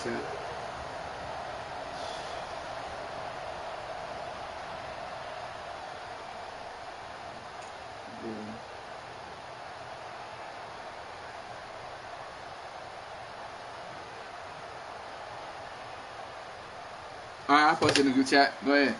chat. Alright, I posted in the group chat. Go ahead.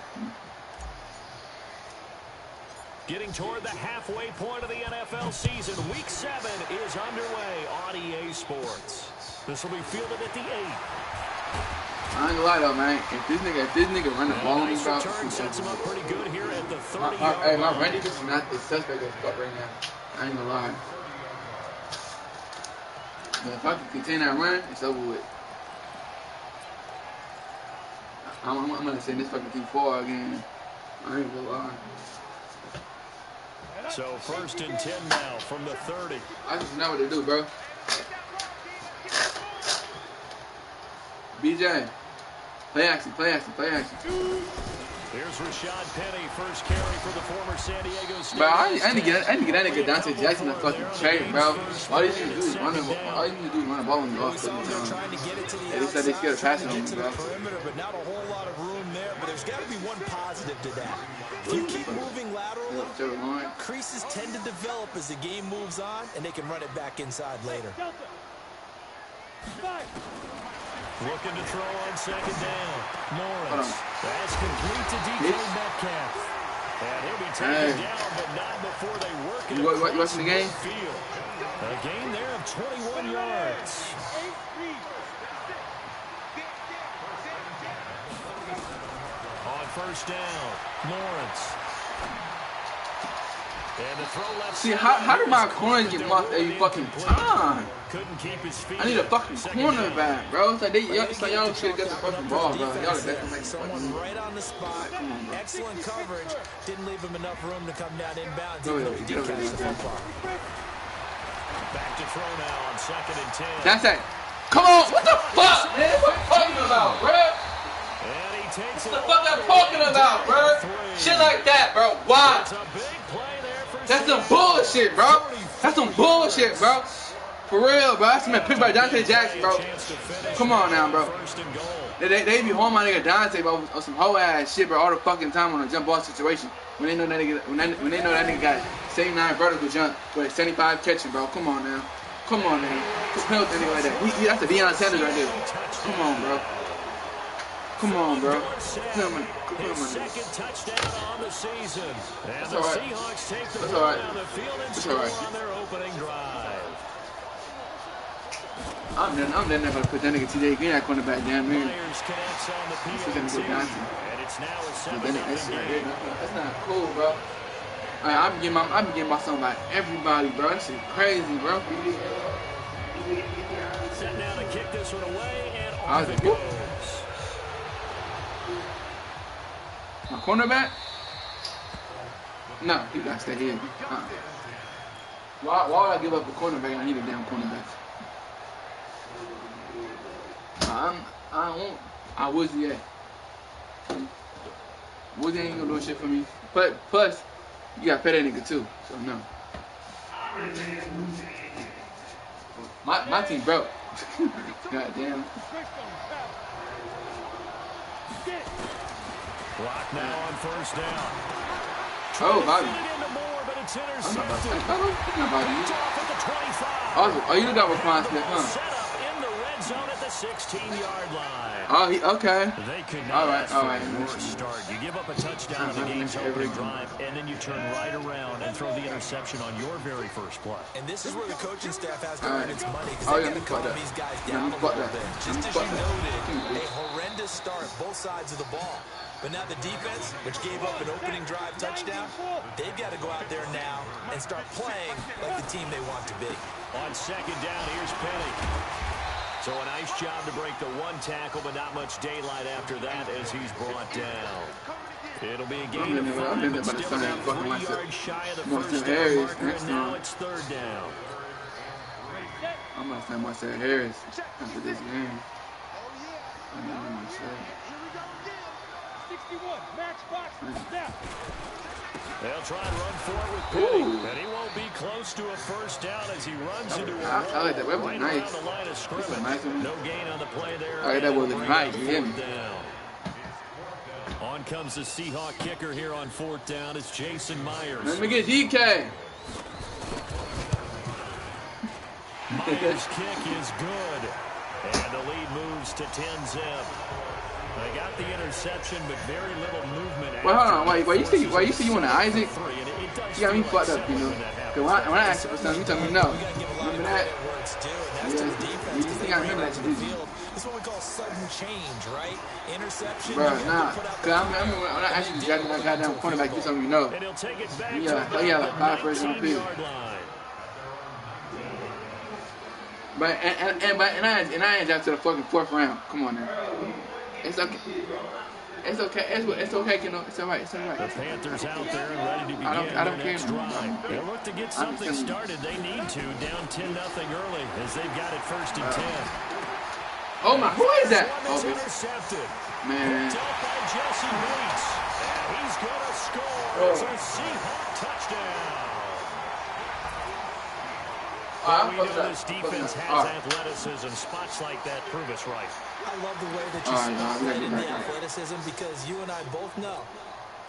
Getting toward the halfway point of the NFL season. Week 7 is underway on EA Sports. This will be fielded at the 8. I ain't gonna lie though, man. If this nigga run the ball on me, bro, sets him up pretty good here at the 30. Hey, my running is not the suspect as fuck right now. I ain't gonna lie. But if I can contain that run, it's over with. I'm gonna send this fucking thing forward again. I ain't gonna lie. So 1st and 10 now from the 30. I just know what to do, bro. BJ, play action. Here's Rashad Penny, first carry for the former San Diego State. Bro, I need to get that nigga Dante Jackson a fucking trade, bro. All you need to do is run the ball on the off the time. They said they scared of passing on me, bro. But not a whole lot of room there, but there's got to be one positive to that. If you keep moving laterally, creases tend to develop as the game moves on, and they can run it back inside later. Looking to throw on 2nd down. Norris. That's complete to DK Metcalf. And he'll be taken down, but not before they work it. You watching the game? A gain there of 21 yards. On 1st down, Lawrence. And the throw left. See, how do my corners get marked every fucking time? Couldn't keep his feet. I need a fucking cornerback, bro. It's like y'all should get the fucking ball, bro. Y'all the best like someone right on the spot. Excellent coverage. Didn't leave him enough room to come down inbounds. Even though he did catch the football. Back to throw now on 2nd and 10. That's it. Come on. What the fuck, man? What you talking about, bro? And he takes what the fuck I'm talking about, bro? Shit like that, bro. Why? That's some bullshit, bro. That's some bullshit, bro. For real, bro. That's some picked by Dante Jackson, bro. Come on now, bro. They be home my nigga Dante, bro, on some whole ass shit, bro, all the fucking time on a jump ball situation. When they know that nigga, when they know that nigga got 79 vertical jump, but 75 catching, bro. Come on now. Come on now. Compel that nigga like that. That's the Deion Sanders right there. Come on, bro. Come on, bro. Come on. Second touchdown on the season. And the Seahawks take the ball down the field and score on their opening drive. I'm never gonna put that nigga TJ Green at cornerback down there. Myers connects on the POT. And it's now a 7-0 game. That's not cool, bro. I'm getting my son by everybody, bro. That shit crazy, bro. Set now to kick this one away, and off it goes. My cornerback? No, he got to stay here. Why would I give up a cornerback? I need a damn cornerback. I Woozy at. Woozy ain't gonna do shit for me. But plus, you gotta pay that nigga too. So no. My team broke. Goddamn. Clock now on 1st down. Oh, Bobby. I'm not Bobby. Oh, you got responsible, huh? Set up in the red zone at the 16-yard line. Oh, okay. They could not all right. Start. You give up a touchdown on the game's opening drive, and then you turn right around and throw the interception on your very first play. And this is where the coaching staff has to earn its money, because they got to calm these guys down a little bit. Just as you noted, a horrendous start, both sides of the ball. But now the defense, which gave up an opening drive touchdown, they've got to go out there now and start playing like the team they want to be. On 2nd down, here's Penny. So a nice job to break the one tackle, but not much daylight after that as he's brought down. It'll be a gain of 5, but still about 3 yards shy of the first down marker, and now it's 3rd down. I'm going to send Marcel Harris after this game. I know myself. They'll try and run for it with Penny, and he won't be close to a first down as he runs into a wall. I like that. That was right nice. around the line of scrimmage. Nice one. No gain on the play there. All right, that wasn't nice. You hear me? Down. On comes the Seahawk kicker here on fourth down. It's Jason Myers. Let me get DK. Myers' kick is good. And the lead moves to 10-zip. They got the interception, but very little movement. Well, hold on. Wait, you see you want to Isaac? You got me fucked up, you know. Because when I asked you for something, you told me no. Remember that? Yeah. You think I remember that, did you? It's what we call sudden change, right? Interception. Bro, nah. Because I remember when I asked you to draft that goddamn cornerback, you told me no. Yeah, like 5 first round picks. But I ain't down to the fucking 4th round. Come on now. It's okay. It's okay. It's okay, you know. It's alright. It's alright. The Panthers out there and ready to begin I don't their care. next drive. They look to get something started. They need to. Down 10-0 early as they've got it 1st and 10. Oh my! Who is that? Intercepted. Man. Picked up by Jesse Bates. And he's gonna score. It's a Seahawk touchdown. We know this defense has athleticism. Spots like that prove us right. I love the way that you spotlight in the athleticism because you and I both know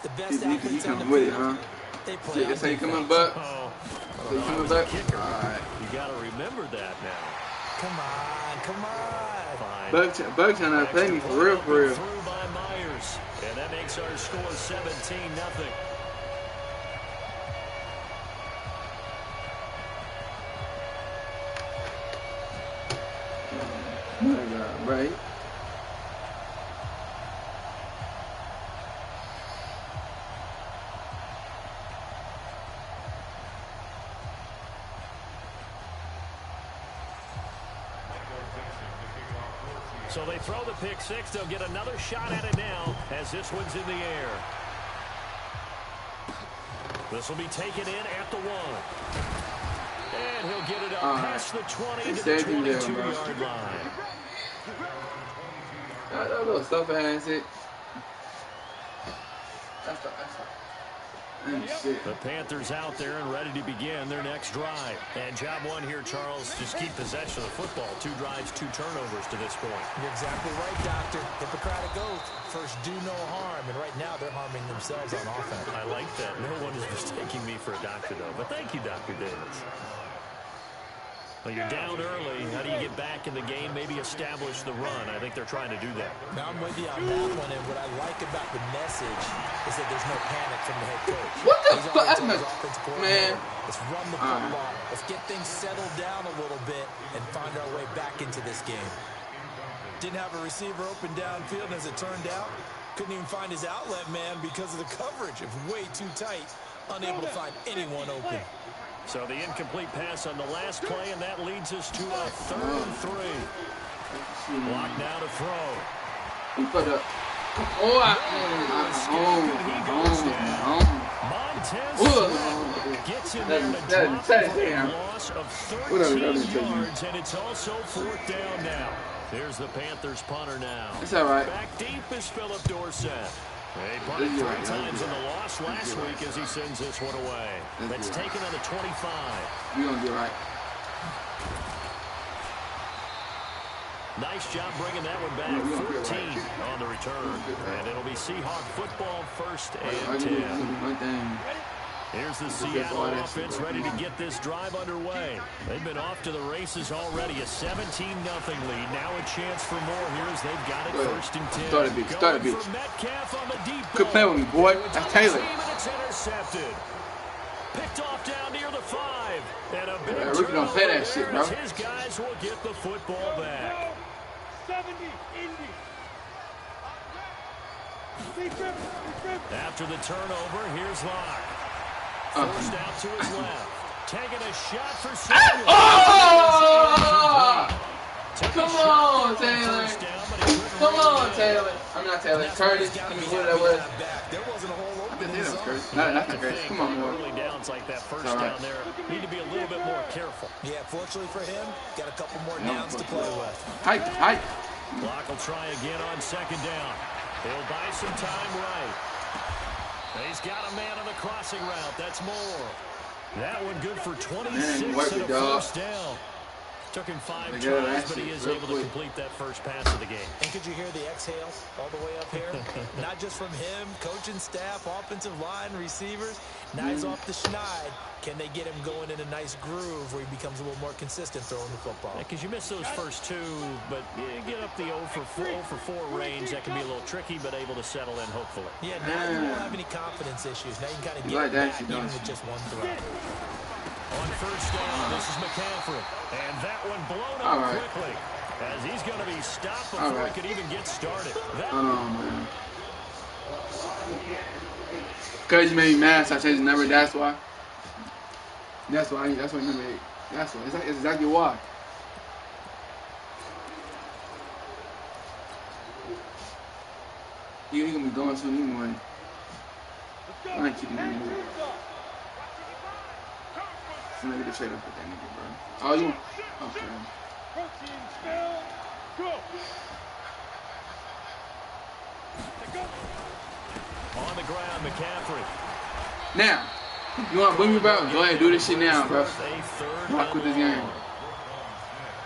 the best athletes on the field. They play. That's how you coming, Buck? So you coming, Buck? Alright. You got to remember that now. Come on. Fine. Buck trying to play me for real. Through by Myers, and that makes our score 17-0. Oh my God, right? So they throw the pick six. They'll get another shot at it now as this one's in the air. This will be taken in at the 1. And he'll get it up past the 20 to the 22-yard line. That little stuff has it. That's the Panthers out there and ready to begin their next drive. And job one here, Charles, just keep possession of the football. 2 drives, 2 turnovers to this point. You're exactly right, Doctor. Hippocratic oath. First, do no harm. And right now, they're harming themselves on offense. I like that. No one is mistaking me for a doctor, though. But thank you, Dr. Davis. Well, you're down early. How do you get back in the game? Maybe establish the run. I think they're trying to do that. Now, I'm with you on that one. And what I like about the message is that there's no panic from the head coach. What the fuck? Man. Let's run the football. Let's get things settled down a little bit and find our way back into this game. Didn't have a receiver open downfield, and as it turned out, couldn't even find his outlet man because of the coverage. It was way too tight. Unable to find anyone open. So the incomplete pass on the last play, and that leads us to a 3rd and 3. Block now to throw. He put up. Montez gets in there to drop a loss of 13 yards, and it's also 4th down now. There's the Panthers punter now. It's all right. Back deep is Philip Dorsett. He punted 3 times in the loss last week as he sends this one away. That's taken on the 25. You're going to be all right. Nice job bringing that one back. 14 on the return. And it'll be Seahawk football 1st and 10. Here's the Seattle offense ready to get this drive underway. They've been off to the races already. A 17-0 lead. Now a chance for more here as they've got it 1st and 10. Start a beat. Metcalf on the deep Good play with me, boy. That's Taylor. It's intercepted. Picked off down near the 5. And a big Rookie don't play that shit, bro. His guys will get the football back. 70, Indy. After the turnover, here's Locke. Forced out to his left. Taking a shot for Samuel. Come on, Taylor. Come on, Taylor. I'm not Taylor. Curtis. I mean, what that was. There wasn't a whole I think that was Curtis. No, that's not Curtis. Come on, boy. Early downs like that first down there need to be a little bit more careful. Yeah, fortunately for him, got a couple more downs to play with. Height. Locke will try again on 2nd down. He'll buy some time right. He's got a man on the crossing route. That's more. That one good for 26 and a first down. Took him 5 tries, but he is able to complete that first pass of the game. And could you hear the exhales all the way up here? Not just from him, coaching staff, offensive line, receivers. Now he's off the schneid. Can they get him going in a nice groove where he becomes a little more consistent throwing the football? Because you miss those first 2, but you get up the 0 for 4 range. That can be a little tricky, but able to settle in, hopefully. Yeah, now you won't have any confidence issues. Now you can kind of get back even with just one throw. On first down, this is McCaffrey. And that one blown up quickly. As he's going to be stopped before he could even get started. Man. Cause you made me mad, so I changed the number, that's why. That's why number 8. That's why. It's exactly why. He gonna be going soon anyway. I ain't keeping that nigga. So maybe the trade up with that nigga, bro. Oh, you want? Okay. On the ground, McCaffrey. Now, you want to bring me, bro? Go ahead, do this shit now, bro. Rock with this game.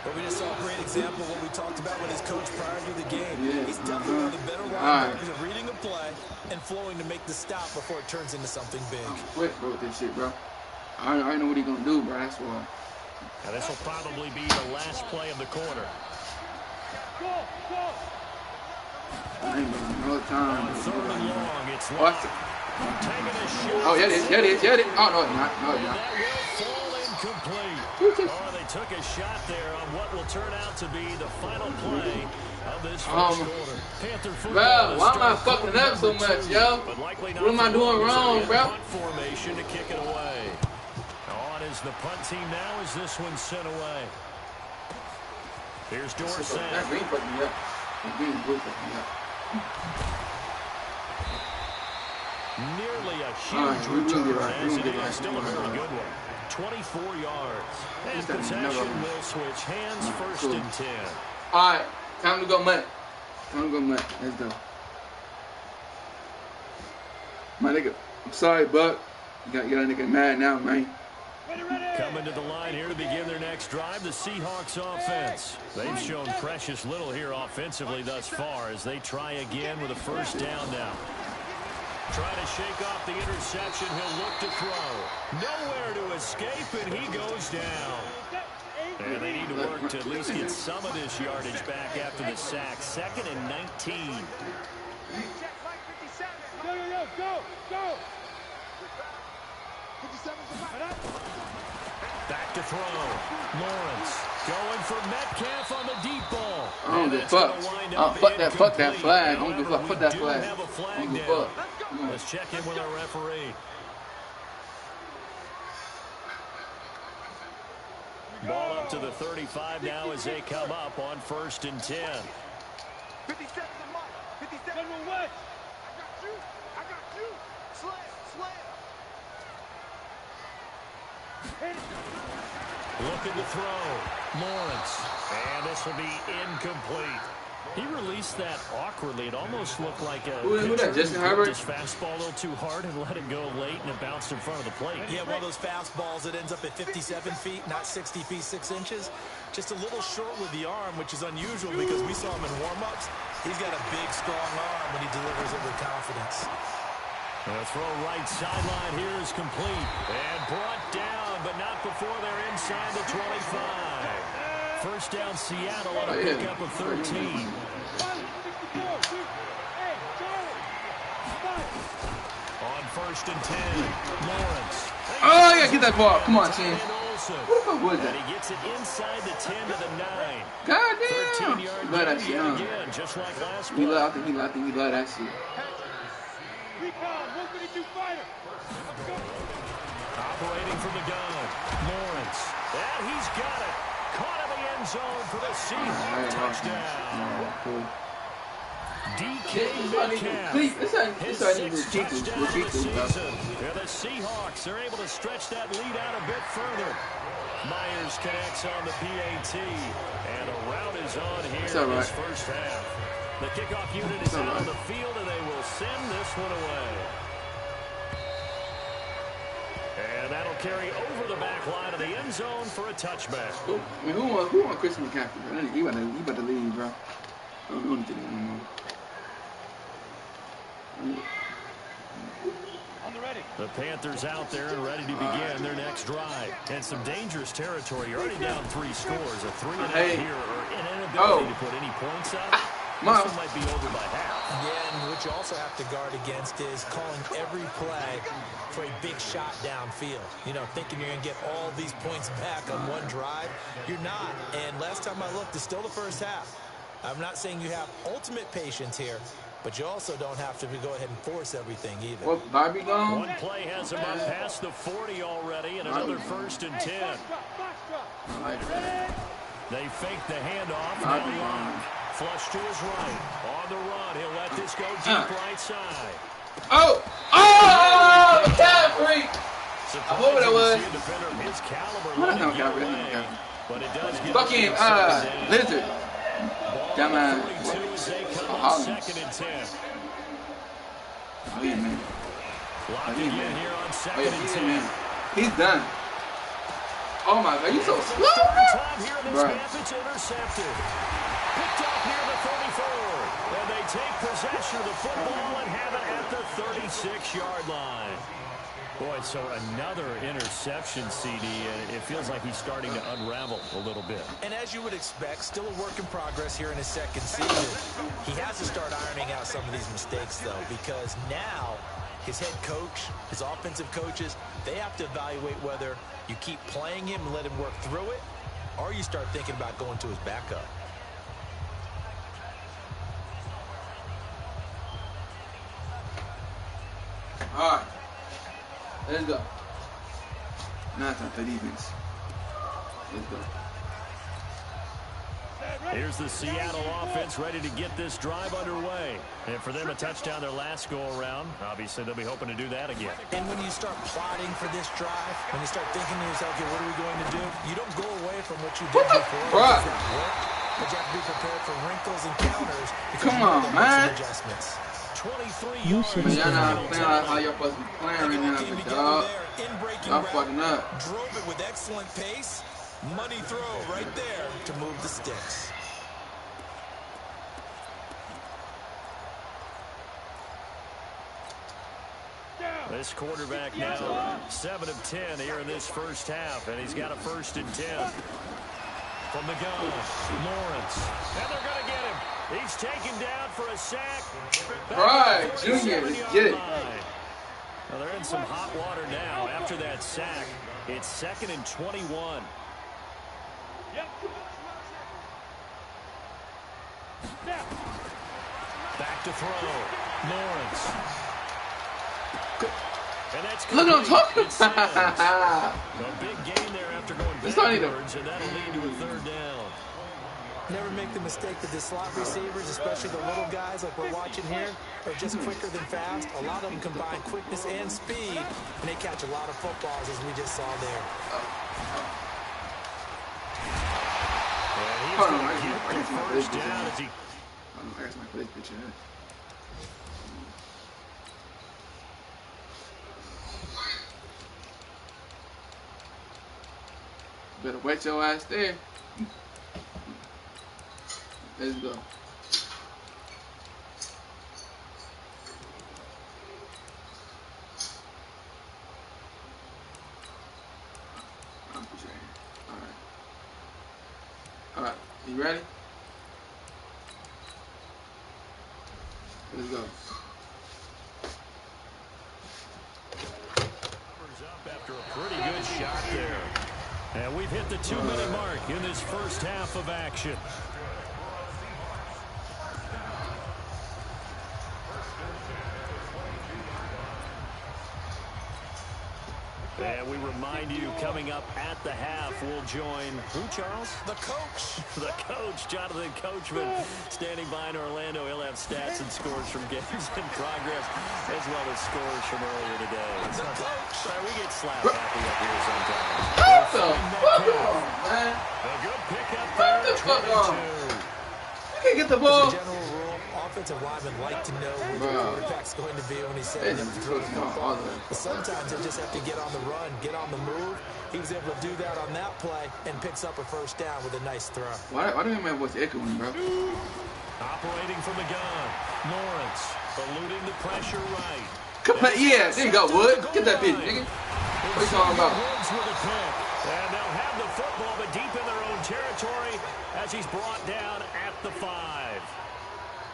But we just saw a great example of what we talked about with his coach prior to the game. Yeah, He's definitely one of the better linebackers of reading a play and flowing to make the stop before it turns into something big. I'm quick, bro, with this shit, bro. I already know what he's going to do, bro. That's why. Now, this will probably be the last play of the quarter. I ain't gonna no time. Third and long, it's locked. Oh, yeah, it is. Oh, no, it's not. No, it's not. That will fall incomplete. Oh, they took a shot there on what will turn out to be the final play of this first quarter. Panther football. Bro, why am I fucking up so much, yo? What am I doing wrong, bro? Formation to kick it away. On is the punt team now as this one's sent away. Here's Dorsett. That's me fucking me up. Nearly a huge return, as it is still a very good one. 24 yards. And possession will switch hands first and 10. All right, time to go Mutt. Let's go. My nigga, I'm sorry, Buck. You got a nigga mad now, man. Coming to the line here to begin their next drive, the Seahawks offense. They've shown precious little here offensively thus far as they try again with a first down now. Trying to shake off the interception. He'll look to throw. Nowhere to escape, and he goes down. And they need to work to at least get some of this yardage back after the sack. 2nd and 19. Go! Back to throw. Lawrence going for Metcalf on the deep ball. I don't give a fuck. Fuck that flag. I don't give a fuck. Fuck that flag. I don't give a fuck. Let's check in with our referee. Ball up to the 35 now as they come up on 1st and 10. 57 West. I got you. Slam. Looking to throw. Lawrence. And this will be incomplete. He released that awkwardly. It almost looked like a pitcher Justin Herbert. His fastball a little too hard and let it go late, and it bounced in front of the plate. Yeah, one of those fastballs that ends up at 57 feet, not 60 feet, 6 inches. Just a little short with the arm, which is unusual because we saw him in warm-ups. He's got a big, strong arm when he delivers it with confidence. And the throw right sideline here is complete. And brought down, but not before they're inside the 25. First down Seattle on a pickup of 13. On 1st and 10, Lawrence. Oh, yeah, get that ball. Come on, team. What the fuck was that? And he gets it inside the 10 to the 9. God damn. 13-yard Love that shit, huh? again, just like last I play. think he love that shit. Operating from the gun, Lawrence. And he's got it. Caught in the end zone for the Seahawks touchdown. DK Metcalf. His 6th touchdown of the season. And the Seahawks are able to stretch that lead out a bit further. Myers connects on the PAT. And a route is on here in this first half. The kickoff unit is out on the field, and they will send this one away. And that'll carry over the back line of the end zone for a touchback. I mean, who won Christian McCaffrey, bro? He about to leave, bro. I don't know anything anymore. The Panthers out there and ready to begin their next drive. And some dangerous territory. You're already down 3 scores. A 3-and-out here, or an inability to put any points up. This one might be over by half. Yeah, and what you also have to guard against is calling every play for a big shot downfield. You know, thinking you're going to get all these points back on one drive. You're not. And last time I looked, it's still the first half. I'm not saying you have ultimate patience here, but you also don't have to go ahead and force everything either. Well, Bobby gone. One play has him up past the 40 already, and another 1st and 10. I like that. They fake the handoff. Now Long. Flush to his right. On the run, he'll let this go deep right side. Oh! McCaffrey! I hope that was. But it does get fucking lizard. Dumbass. Second and 10. Oh yeah, man. Locked again here on second and 10. He's done. Oh my God, you so slow, bro. It's intercepted. Picked up near the 34. And they take possession of the football and have it at the 36-yard line. Boy, so another interception, CD, and it feels like he's starting to unravel a little bit. And as you would expect, still a work in progress here in his second season. He has to start ironing out some of these mistakes, though, because now his head coach, his offensive coaches, they have to evaluate whether you keep playing him and let him work through it, or you start thinking about going to his backup. All right. Let's go. Now it's time for defense. Let's go. Here's the Seattle offense ready to get this drive underway. And for them, a touchdown their last go-around. Obviously, they'll be hoping to do that again. And when you start plotting for this drive, when you start thinking to yourself, okay, what are we going to do? You don't go away from what you did before. But you have to be prepared for wrinkles and counters. Come on, man. Adjustments. 23 yards. Man, y'all not playing like how y'all supposed to be playing right now, but dog. Y'all fucking up. Drove it with excellent pace. Money throw right there to move the sticks. This quarterback now 7 of 10 here in this first half, and he's got a 1st and 10. From the gun, Lawrence. And they're going to get him. He's taken down for a sack. Right, Junior, let's get it. Well, they're in some hot water now after that sack. It's 2nd and 21. Back to throw. Lawrence. And that's look what I'm talking about. A big gain there after going backwards, and that'll lead to a 3rd down. Never make the mistake that the slot receivers, especially the little guys like we're watching here, are just quicker than fast. A lot of them combine quickness and speed, and they catch a lot of footballs, as we just saw there. And he's going to get the 1st down as he... I got my place picture. Better wet your ass there. Let's go. All right. You ready? Let's go. Up after a pretty good shot there. And we've hit the 2-minute mark in this first half of action. And we remind you, coming up at the half, we'll join who, Charles? The coach. The coach, Jonathan Coachman, standing by in Orlando. He'll have stats and scores from games in progress, as well as scores from earlier today. The coach. We get slapped happy up here sometimes. What the fuck on, man? A good pickup What there. the fuck on? You can't get the ball. As a general rule, offensive linemen like to know where the quarterback's going to be when he's setting up to throw the football. But sometimes they just have to get on the run, get on the move. He was able to do that on that play and picks up a first down with a nice throw. Why do you have what's echoing, bro? Operating from the gun. Lawrence eluding the pressure right. Yeah, there you go, Wood. Get that bitch, nigga. What you talking about? Woods with a pick. And they'll have the football, but deep in their own territory as he's brought down at the 5.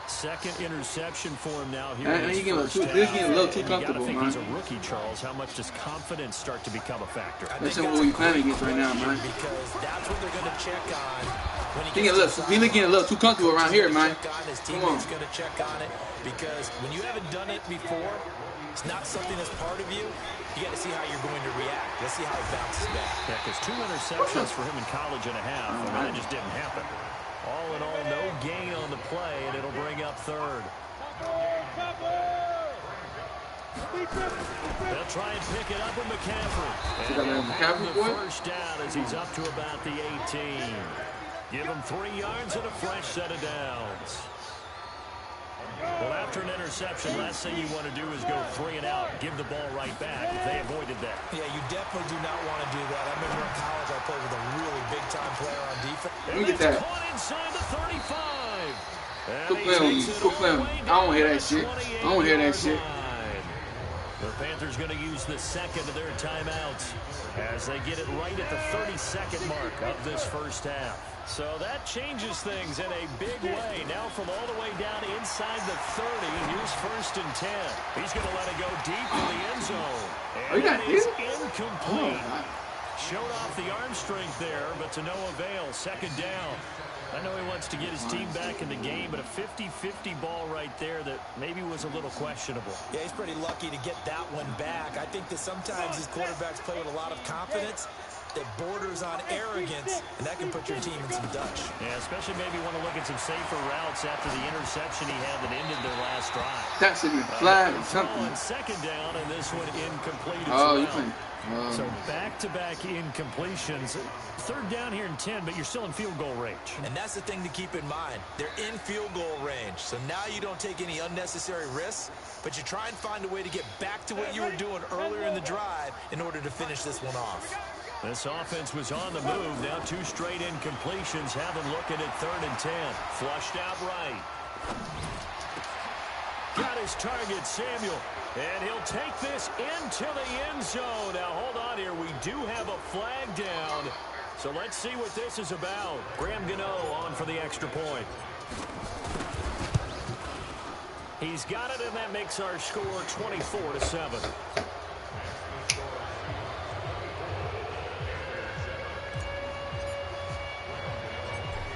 Second interception for him now here. And he's getting a little too comfortable, man. He's a rookie, Charles. How much does confidence start to become a factor? That's what we're playing against right now, man. Because that's what they're going to check on. He's getting a little too comfortable around here, man. His teammate's going to check on it because when you haven't done it before, it's not something that's part of you. You got to see how you're going to react. Let's see how it bounces back. Yeah, because 2 interceptions for him in college and a half. I mean, that just didn't happen. All in all, no gain on the play, and it'll bring up third. They'll try and pick it up with McCaffrey. And he'll have the first down as he's up to about the 18. Give him 3 yards and a fresh set of downs. Well, after an interception, last thing you want to do is go 3 and out, give the ball right back. They avoided that. Yeah, you definitely do not want to do that. I remember in college I played with a really big-time player on defense. Let me get that. Caught inside the 35. Quit playing with me. Quit playing with me. I don't hear that shit. I don't hear that shit. The Panthers going to use the second of their timeouts as they get it right at the 32nd mark of this first half. So that changes things in a big way. Now from all the way down inside the 30, here's 1st and 10. He's going to let it go deep in the end zone. And it is incomplete. Showed off the arm strength there, but to no avail. 2nd down. I know he wants to get his team back in the game, but a 50-50 ball right there that maybe was a little questionable. Yeah, he's pretty lucky to get that one back. I think that sometimes these quarterbacks play with a lot of confidence that borders on arrogance, and that can put your team in some Dutch. Yeah, especially maybe want to look at some safer routes after the interception he had that ended their last drive. That's in the flag or something. On 2nd down, and this one incomplete as well. You playing. So back-to-back incompletions. 3rd down here in 10, but you're still in field goal range. And that's the thing to keep in mind. They're in field goal range. So now you don't take any unnecessary risks, but you try and find a way to get back to what you were doing earlier in the drive in order to finish this one off. This offense was on the move. Now 2 straight incompletions have them looking at 3rd and 10. Flushed out right. Got his target, Samuel. And he'll take this into the end zone. Now, hold on here. We do have a flag down. So let's see what this is about. Graham Gano on for the extra point. He's got it, and that makes our score 24-7.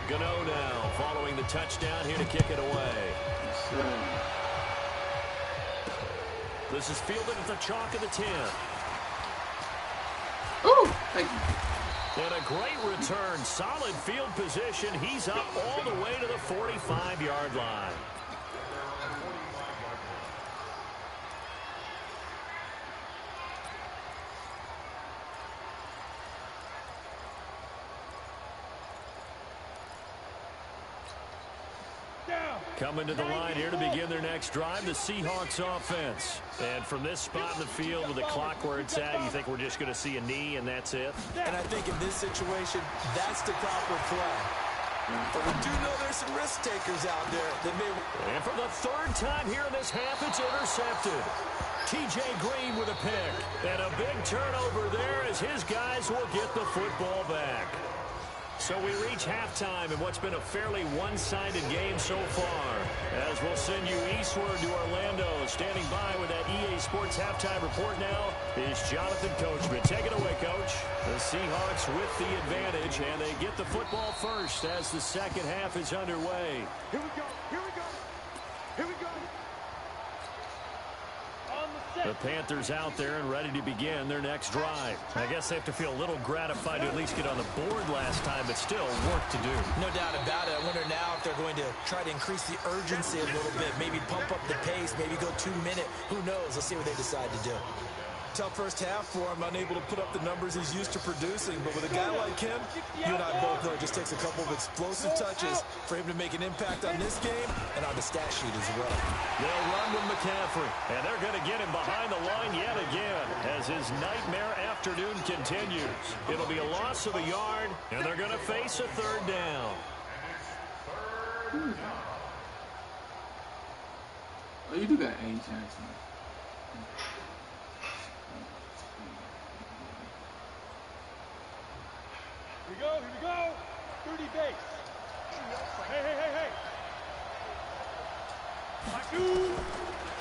Gano now following the touchdown here to kick it away. This is fielded at the chalk of the 10. Ooh, thank you. And a great return. Solid field position. He's up all the way to the 45-yard line. Coming to the line here to begin their next drive, the Seahawks offense. And from this spot in the field with the clock where it's at, you think we're just going to see a knee and that's it? And I think in this situation, that's the proper play. But we do know there's some risk takers out there that may... And for the 3rd time here in this half, it's intercepted. T.J. Green with a pick. And a big turnover there as his guys will get the football back. So we reach halftime in what's been a fairly one-sided game so far. As we'll send you eastward to Orlando. Standing by with that EA Sports halftime report now is Jonathan Coachman. Take it away, Coach. The Seahawks with the advantage, and they get the football first as the 2nd half is underway. Here we go. Here we go. Here we go. The Panthers out there and ready to begin their next drive. I guess they have to feel a little gratified to at least get on the board last time, but still work to do. No doubt about it. I wonder now if they're going to try to increase the urgency a little bit, maybe pump up the pace, maybe go 2-minute. Who knows? Let's see what they decide to do. tough first half for him, unable to put up the numbers he's used to producing. But with a guy like him, you and I both know it just takes a couple of explosive touches for him to make an impact on this game and on the stat sheet as well. They'll run with McCaffrey, and they're going to get him behind the line yet again as his nightmare afternoon continues. It'll be a loss of a yard, and they're going to face a third down. Oh, you do got A Jackson. Here we go, here we go. 30 base. Hey.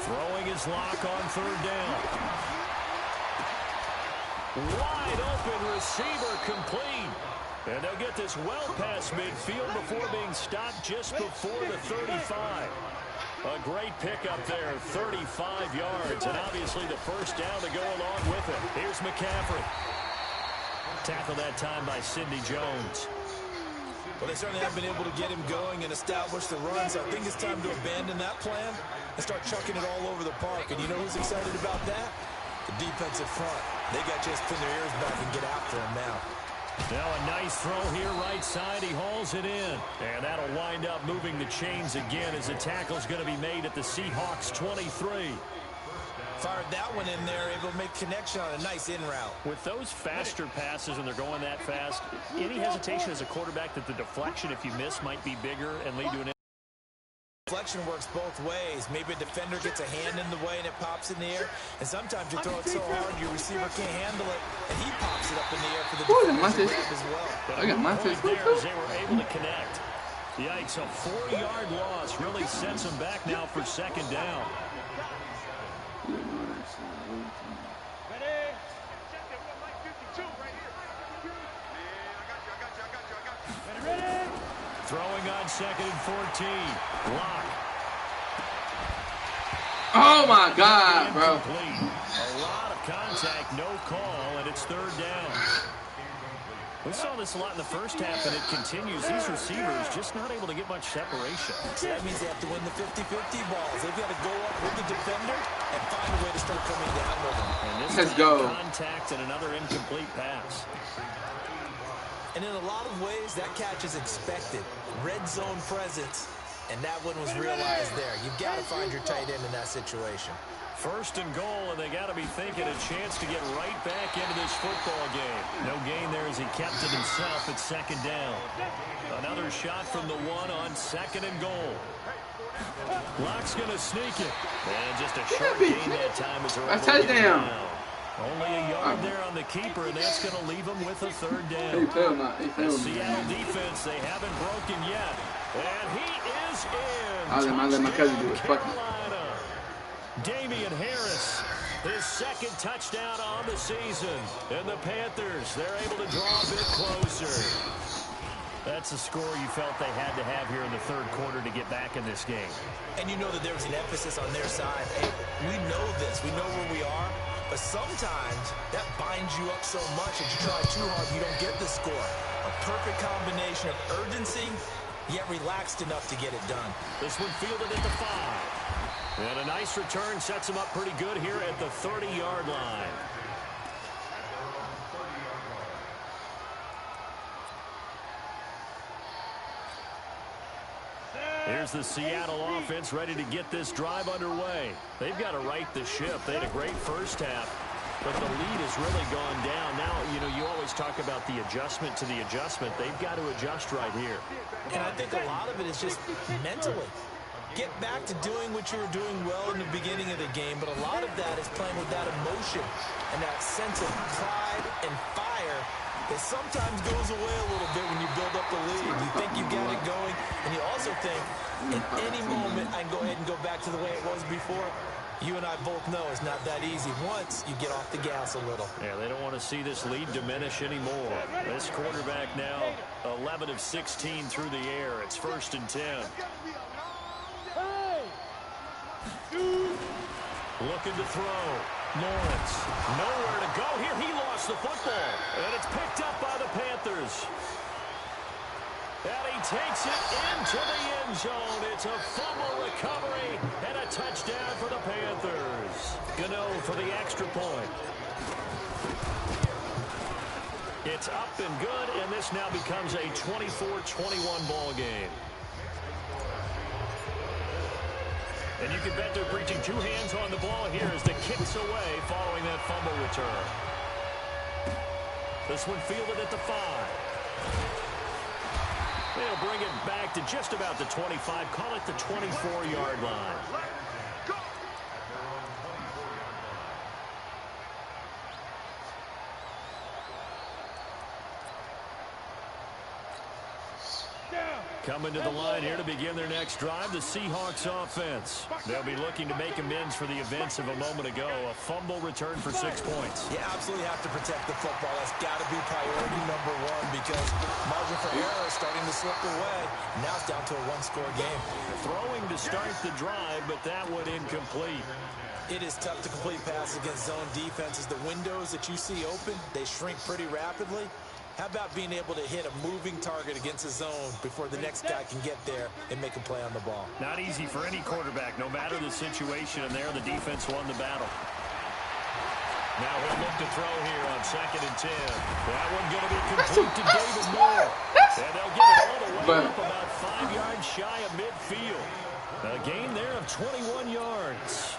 Throwing his lock on third down. Wide open receiver complete. And they'll get this well past midfield before being stopped just before the 35. A great pickup there, 35 yards. And obviously the first down to go along with it. Here's McCaffrey. Tackled that time by Sidney Jones. Well, they certainly have been able to get him going and establish the run, so I think it's time to abandon that plan and start chucking it all over the park. And you know who's excited about that? The defensive front. They got just pin their ears back and get after him now. Now a nice throw here right side. He hauls it in. And that'll wind up moving the chains again as the tackle's going to be made at the Seahawks 23. Fired that one in there, able to make connection on a nice in route. With those faster passes when they're going that fast, any hesitation as a quarterback that the deflection, if you miss, might be bigger and lead to an... Deflection works both ways. Maybe a defender gets a hand in the way and it pops in the air. And sometimes you throw it so hard your receiver can't handle it, and he pops it up in the air for the defender to grab as well. I got my face. There as they were able to connect. Yikes, a 4-yard loss really sets them back now for second down. Throwing on second and 14. Lock. Oh my God, bro. A lot of contact, no call, and it's third down. We saw this a lot in the first half, and it continues. These receivers just not able to get much separation. So that means they have to win the 50-50 balls. They've got to go up with the defender and find a way to start coming down with them. And this Let's go. Contact and another incomplete pass. And in a lot of ways, that catch is expected. Red zone presence, and that one was realized there. You've got to find your tight end in that situation. First and goal, and they got to be thinking a chance to get right back into this football game. No gain there as he kept it himself at second down. Another shot from the one on second and goal. Lock's going to sneak it. And just a short gain that time as they're able to get it down. Only a yard there on the keeper, and that's going to leave them with a third down. The Seattle defense, they haven't broken yet. And he is in. I'll let my cousin do it. Fuck it. Damian Harris, his second touchdown on the season. And the Panthers, they're able to draw a bit closer. That's a score you felt they had to have here in the third quarter to get back in this game. And you know that there was an emphasis on their side. Hey, we know this. We know where we are. But sometimes that binds you up so much that you try too hard, you don't get the score. A perfect combination of urgency, yet relaxed enough to get it done. This one fielded at the 5. And a nice return sets him up pretty good here at the 30-yard line. Here's the Seattle offense ready to get this drive underway. They've got to right the ship. They had a great first half, but the lead has really gone down. Now, you know, you always talk about the adjustment to the adjustment. They've got to adjust right here. And I think a lot of it is just mentally. Get back to doing what you were doing well in the beginning of the game, but a lot of that is playing with that emotion and that sense of pride and fire that sometimes goes away a little bit when you build up the lead. You think you got it going, and you also think, at any moment, I can go ahead and go back to the way it was before. You and I both know it's not that easy once you get off the gas a little. Yeah, they don't want to see this lead diminish anymore. This quarterback now 11 of 16 through the air. It's 1st and 10. Looking to throw. Lawrence. Nowhere to go here. He lost the football. And it's picked up by the Panthers. And he takes it into the end zone. It's a fumble recovery and a touchdown for the Panthers. Gano for the extra point. It's up and good, and this now becomes a 24-21 ball game. And you can bet they're preaching two hands on the ball here as the kick's away following that fumble return. This one fielded at the 5. They'll bring it back to just about the 25, call it the 24-yard line. Coming to the line here to begin their next drive, the Seahawks offense. They'll be looking to make amends for the events of a moment ago. A fumble return for 6 points. You absolutely have to protect the football. That's got to be priority number one because margin for error is starting to slip away. Now it's down to a one-score game. Throwing to start the drive, but that one incomplete. It is tough to complete passes against zone defenses. The windows that you see open, they shrink pretty rapidly. How about being able to hit a moving target against a zone before the next guy can get there and make a play on the ball? Not easy for any quarterback, no matter the situation, and there the defense won the battle. Now he'll look to throw here on 2nd and 10. That one going to be complete to David Moore. And they'll get it all the way up about 5 yards shy of midfield. A gain there of 21 yards.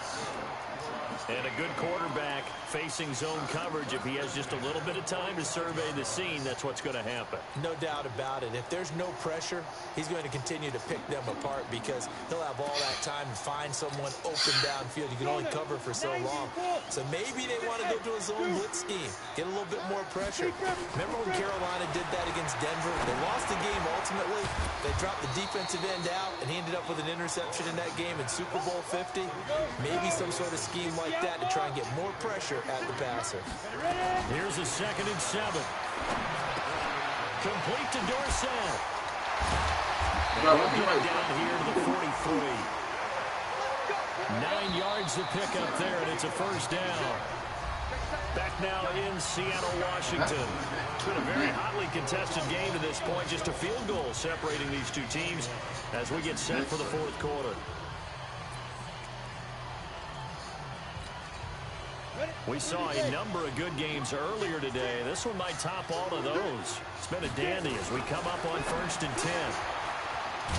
And a good quarterback facing zone coverage. If he has just a little bit of time to survey the scene, that's what's going to happen. No doubt about it. If there's no pressure, he's going to continue to pick them apart because he'll have all that time to find someone open downfield. You can only cover for so long. So maybe they want to go to a zone blitz scheme, get a little bit more pressure. Remember when Carolina did that against Denver? They lost the game ultimately. They dropped the defensive end out, and he ended up with an interception in that game in Super Bowl 50. Maybe some sort of scheme like that to try and get more pressure at the passer. Here's a 2nd and 7. Complete to Dorsett. And he'll get it down here to the 43. 9 yards to pick up there, and it's a first down. Back now in Seattle, Washington. It's been a very hotly contested game to this point. Just a field goal separating these two teams as we get set for the 4th quarter. We saw a number of good games earlier today. This one might top all of those. It's been a dandy as we come up on 1st and 10.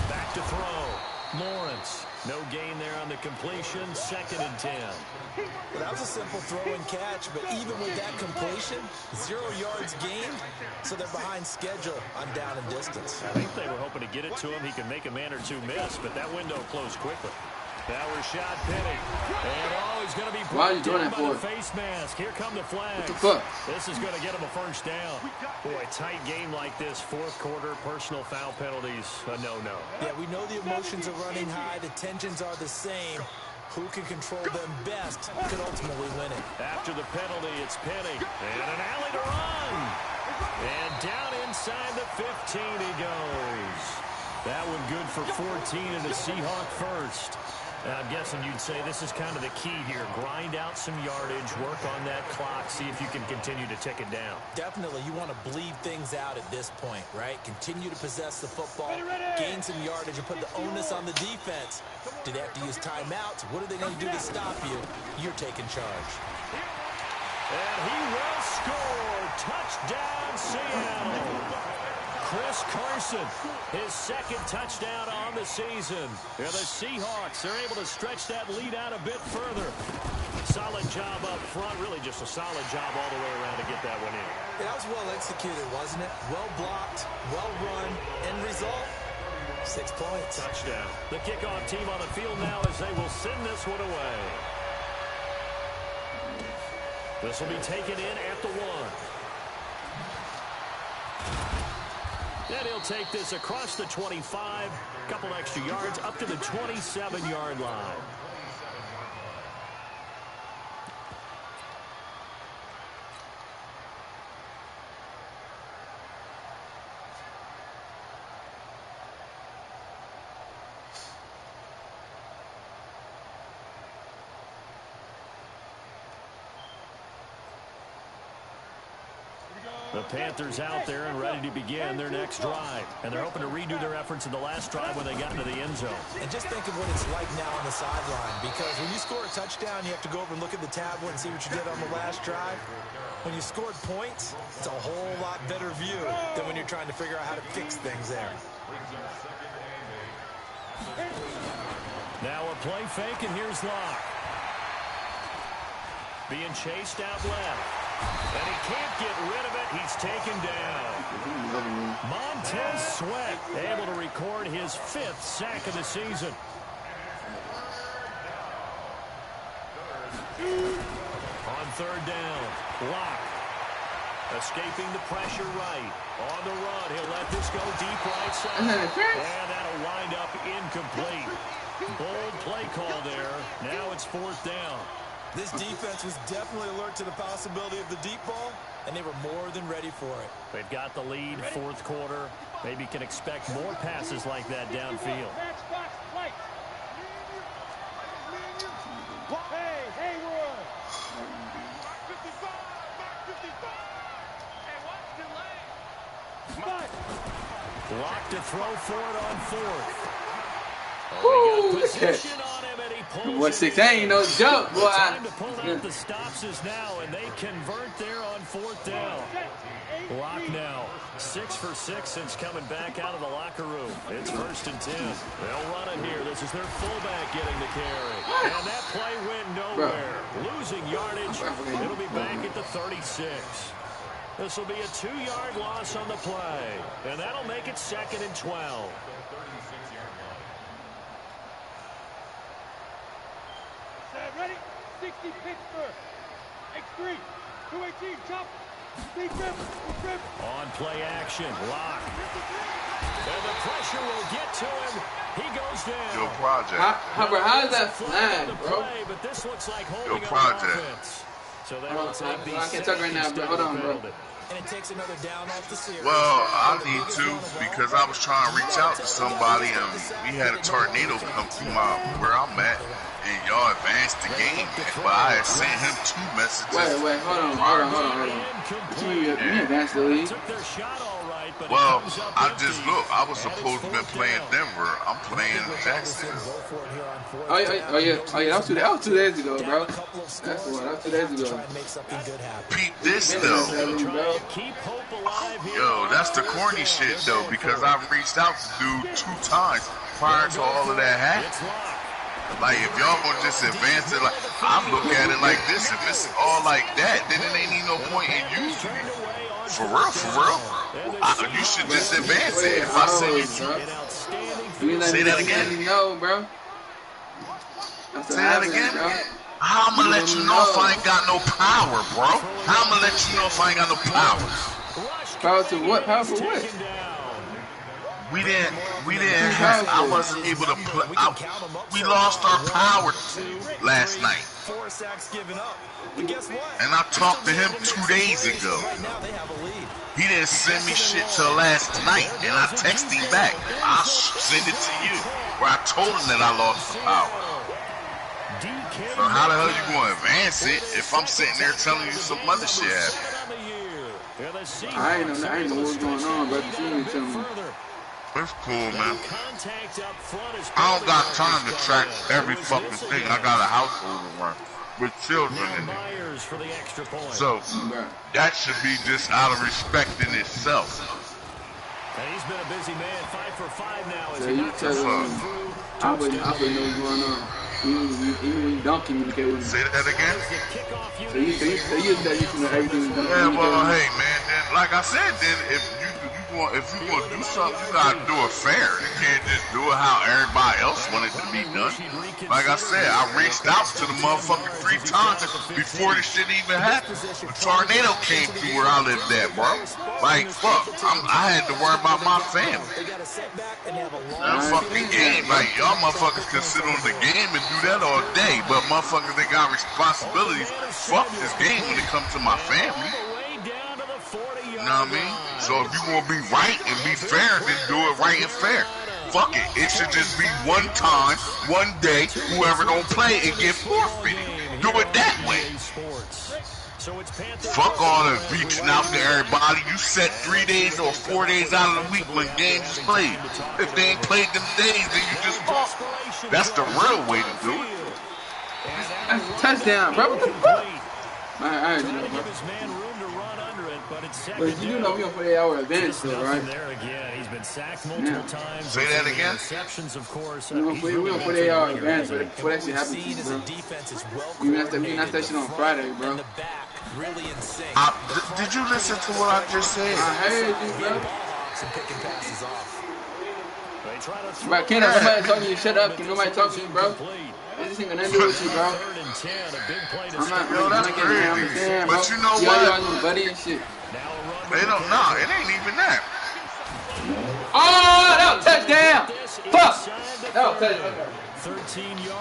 Back to throw. Lawrence. No gain there on the completion. 2nd and 10. Well, that was a simple throw and catch, but even with that completion, 0 yards gained, so they're behind schedule on down and distance. I think they were hoping to get it to him. He could make a man or two miss, but that window closed quickly. Now Rashad Penny. And he's going to be brought down by the face mask. Here come the flags. This is going to get him a first down. Boy, tight game like this, 4th quarter, personal foul penalties, a no-no. Yeah, we know the emotions are running high. The tensions are the same. Who can control them best could ultimately win it. After the penalty, it's Penny. And an alley to run. And down inside the 15 he goes. That one good for 14 and a Seahawk first. I'm guessing you'd say this is kind of the key here. Grind out some yardage, work on that clock, see if you can continue to tick it down. Definitely. You want to bleed things out at this point, right? Continue to possess the football, gain some yardage, and put the onus on the defense. Do they have to use timeouts? What are they going to do to stop you? You're taking charge. And he will score. Touchdown, Seattle. Chris Carson, his 2nd touchdown on the season. And the Seahawks are able to stretch that lead out a bit further. Solid job up front, really just a solid job all the way around to get that one in. That was well executed, wasn't it? Well blocked, well run, end result, 6 points. Touchdown. The kickoff team on the field now as they will send this one away. This will be taken in at the 1. Then he'll take this across the 25, couple extra yards, up to the 27-yard line. The Panthers out there and ready to begin their next drive. And they're hoping to redo their efforts in the last drive when they got into the end zone. And just think of what it's like now on the sideline, because when you score a touchdown, you have to go over and look at the tablet and see what you did on the last drive. When you scored points, it's a whole lot better view than when you're trying to figure out how to fix things there. Now a play fake, and here's Locke. Being chased out left. And he can't get rid of it. He's taken down. Montez Sweat able to record his 5th sack of the season. On 3rd down, Locke. Escaping the pressure right. On the run, he'll let this go deep right side. And that'll wind up incomplete. Bold play call there. Now it's 4th down. This defense was definitely alert to the possibility of the deep ball, and they were more than ready for it. They've got the lead, 4th quarter. Maybe can expect more passes like that downfield. Hey, Roy. Locked to throw for it on 4th. Woo, look at that. 116, no joke, boy. Time to pull out the stops is now, and they convert there on 4th down. Locke now 6 for 6 since coming back out of the locker room. It's 1st and 10. They'll run it here. This is their fullback getting the carry. And that play went nowhere. Losing yardage. It'll be back at the 36. This will be a 2-yard loss on the play. And that'll make it 2nd and 12. Ready? 60 Pittsburgh. X3. 218. Chop. On play action. Locke. And the pressure will get to him. He goes down. Your project. How is that flag, bro? But this looks like Your project. So they I can't talk right now, bro. Hold on, bro. And it takes another down off the series. Well, I need to because I was trying to reach out to somebody and we had a tornado come through where I'm at. And y'all advanced the game, but I had sent him 2 messages. Wait, hold on. You advanced the league? Well, I just look. I was supposed to be playing Denver. I'm playing Jacksonville. Oh yeah. That was 2 days ago, bro. That was 2 days ago. Peep this though. Yo, that's the corny shit though, because I reached out to dude 2 times prior to all of that happening. Like, if y'all gonna just advance it, like, I look at it like this. If it's all like that, then it ain't even no point in using it. For real. You should just advance it. If I send you say that again. No, bro. Say that again. How I'm gonna let you know if I ain't got no power, bro? How I'm gonna let you know if I ain't got no power? Power to what? Power for what? We didn't have, I wasn't able to play. We lost our power last night. 4 sacks given up. But guess what? And I talked to him 2 days ago. Now they have a lead. He didn't send me shit till last night, and I texted him back. I'll send it to you, where I told him that I lost the power. So how the hell you gonna advance it if I'm sitting there telling you some other shit happened? I ain't know what's going on, but you need to tell me. It's cool, man. I don't got time to track every fucking thing. I got a household to run with children in it. So, that should be just out of respect in itself. And he's been a busy man, 5 for 5 now. So you tell him, I wouldn't know what's going on. Even when you don't communicate with me. Say that again? So you know everything. Yeah, well, hey, man, then, like I said, then if you gonna do something, you gotta do it fair. You can't just do it how everybody else wanted to be done. Like I said, I reached out to the motherfucker 3 times before this shit even happened. A tornado came through where I lived at, bro. Like, fuck, I had to worry about my family. That fucking game, like, y'all motherfuckers can sit on the game and do that all day, but motherfuckers, they got responsibilities. Fuck this game when it comes to my family. You know what I mean? So if you want to be right and be fair, then do it right and fair. Fuck it. It should just be one time, one day, whoever don't play and get forfeited. Do it that way. Fuck all the reaching out to everybody. You set 3 days or 4 days out of the week when games is played. If they ain't played them days, then you just lost. That's the real way to do it. That's a touchdown, bro. What the fuck? I already know, bro. But you do know we on 48-hour advantage still, right? He's been sacked multiple times. Say that again. We on 48-hour advantage before that shit happens, bro. We not that shit on Friday, bro. Did you listen to what I just said? I heard you, bro. Bro, can't have somebody talking to you? Shut up. Can nobody talk to you, bro? This ain't got nothing to do with you, bro. I'm not Yo, that's crazy. But you know what? Y'all little buddy and shit. They don't know. It ain't even that. Oh, that was touchdown. Fuck. That was touchdown.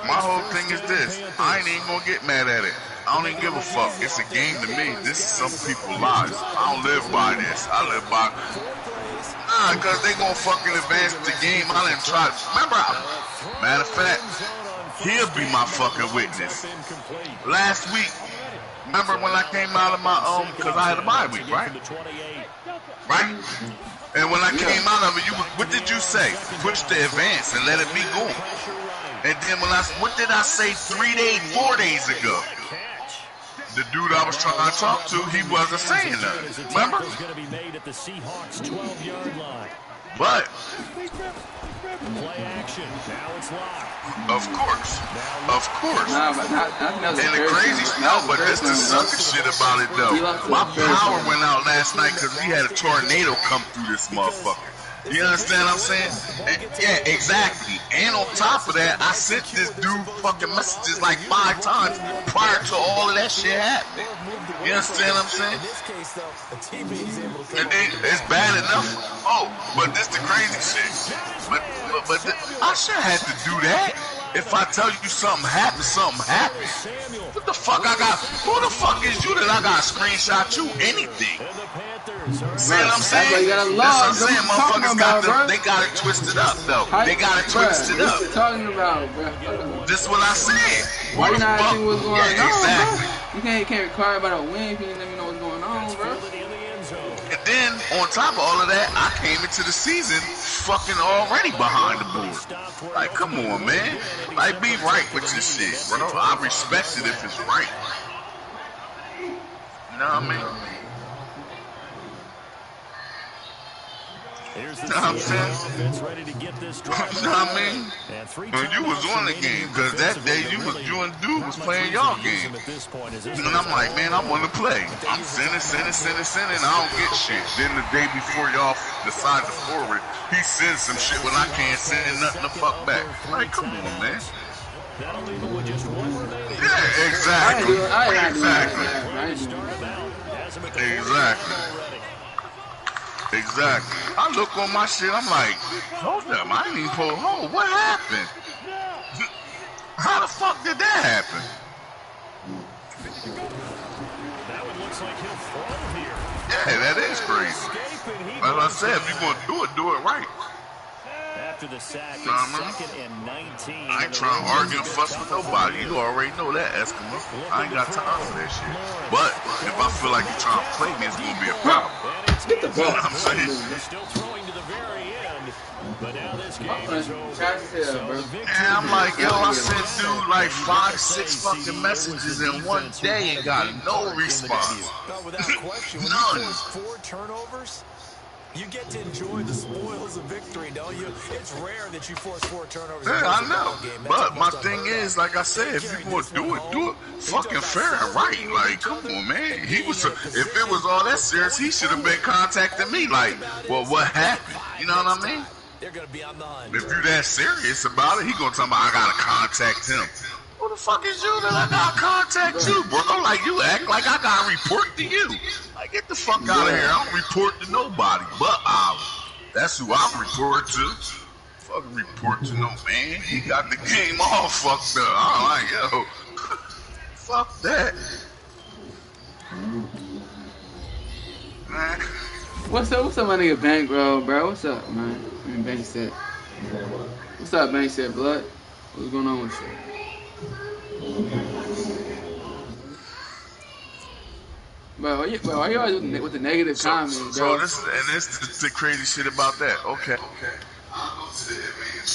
My whole thing is this. I ain't even gonna get mad at it. I don't even give a fuck. It's a game to me. This is some people's lives. I don't live by this. I live by... Nah, because they gonna fucking advance the game. I didn't try... Remember, matter of fact, he'll be my fucking witness. Last week, remember when I came out of my because I had a bye week, right? Right? And when I came out of it, what did you say? Push the advance and let it be going. And then what did I say 4 days ago? The dude I was trying to talk to, he wasn't saying nothing. Remember? But of course. And the crazy stuff, but this the sucker shit about it though. My power went out last night because we had a tornado come through this motherfucker. You understand what I'm saying? And, yeah, exactly. And on top of that, I sent this dude fucking messages like 5 times prior to all of that shit happening. You understand what I'm saying? And then it's bad enough. Oh, but this the crazy shit. But I should have to do that. If I tell you something happened, something happened. What the fuck I got? Who the fuck is you that I got to screenshot you anything? See what I'm saying? That's what I'm saying. Motherfuckers they got it twisted up though. They got it twisted up. What you talking about, bro? This is what I said. Why you not asking what's going on, exactly. Bro? You can't require about a win if you didn't let me know what's going on, bro. And then, on top of all of that, I came into the season fucking already behind the board. Like, come on, man. Like, be right with your shit, bro. I respect it if it's right. You know what I mean? Here's the offense ready to get this you know what I mean? When you was on the game, because that day you and dude was playing y'all game. And I'm like, man, I want to play. I'm sending, I don't get shit. Then the day before y'all decide to forward, he sends some shit when I can't send nothing to fuck back. Like, come on, man. Yeah, exactly. Exactly. I look on my shit, I'm like, hold up, I ain't even pull hold. What happened? How the fuck did that happen? Yeah, that is crazy. Like I said, if you're gonna do it right. After the sack, it's 2nd and 19. I ain't trying to argue and fuss with nobody. You already know that, Eskimo. I ain't got time for that shit. But if I feel like you're trying to play me, it's gonna be a problem. Get the ball. I'm saying. Still throwing to the very end, but now this game is over. And I'm like, yo, I sent dude like 5, 6 fucking messages in one day and got no response. Without question, when None. you force 4 turnovers, you get to enjoy the spoils of victory, don't you? It's rare that you force 4 turnovers. Yeah, I know. But my thing is, like I said, if you want to do it fucking fair and right. Like, come on, man. If it was all that serious, he should have been contacting me. Like, well, what happened? You know what I mean? They're gonna be on the hunt. If you that serious about it, he gonna tell me I gotta contact him. Who the fuck is you that I gotta contact you, bro? Like, you act like I gotta report to you. Like, get the fuck out of here. I don't report to nobody but that's who I report to. Fucking report to no man. He got the game all fucked up. I'm like, yo, fuck that. Man. What's up, my nigga Bankroll, bro? What's up, man? I mean, Bank said. What's up, Bank said, blood? What's going on with you? Bro, why you always with the negative comments, bro? So this is the crazy shit about that. Okay. I'll go to the